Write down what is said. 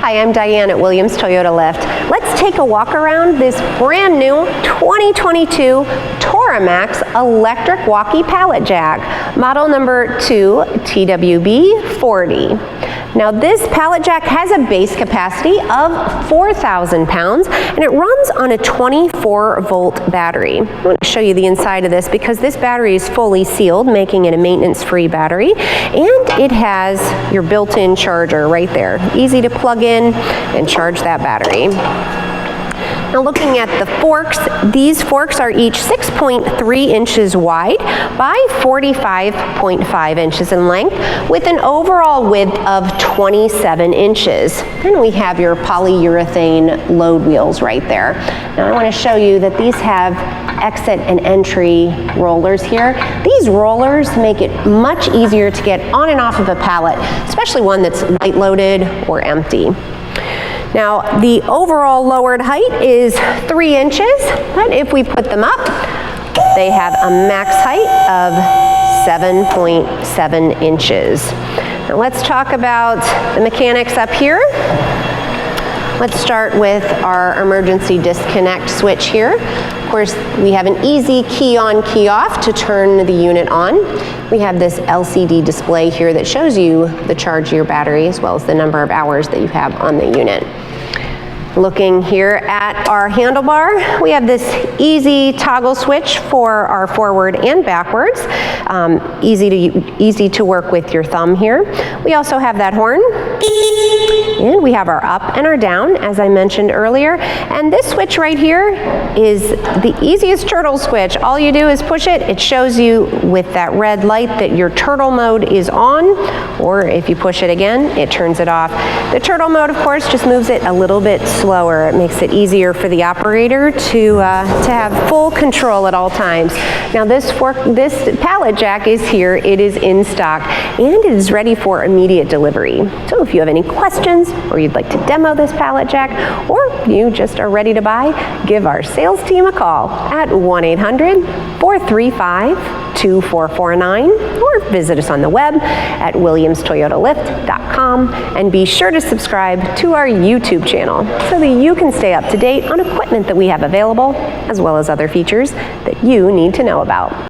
Hi, I'm Diane at Williams Toyota Lift. Let's take a walk around this brand new 2022 Tora-Max electric walkie pallet jack, model number 2 TWB40. Now this pallet jack has a base capacity of 4,000 pounds and it runs on a 24-volt battery. I want to show you the inside of this because this battery is fully sealed, making it a maintenance-free battery, and it has your built-in charger right there. Easy to plug in and charge that battery. Now looking at the forks, these forks are each 6.3 inches wide by 45.5 inches in length with an overall width of 27 inches. Then we have your polyurethane load wheels right there. Now I want to show you that these have exit and entry rollers here. These rollers make it much easier to get on and off of a pallet, especially one that's light loaded or empty. Now, the overall lowered height is 3 inches, but if we put them up, they have a max height of 7.7 inches. Now, let's talk about the mechanics up here. Let's start with our emergency disconnect switch here. Of course, we have an easy key on, key off to turn the unit on. We have this LCD display here that shows you the charge of your battery as well as the number of hours that you have on the unit. Looking here at our handlebar, we have this easy toggle switch for our forward and backwards. Easy to work with your thumb here. We also have that horn. And we have our up and our down, as I mentioned earlier. And this switch right here is the easiest turtle switch. All you do is push it. It shows you with that red light that your turtle mode is on, or if you push it again, it turns it off. The turtle mode, of course, just moves it a little bit slower. It makes it easier for the operator to have full control at all times. Now this pallet jack is here. It is in stock and it is ready for immediate delivery. So if you have any questions or you'd like to demo this pallet jack or you just are ready to buy, give our sales team a call at 1-800-435-2449 or visit us on the web at williamstoyotalift.com and be sure to subscribe to our YouTube channel so that you can stay up to date on equipment that we have available as well as other features that you need to know about.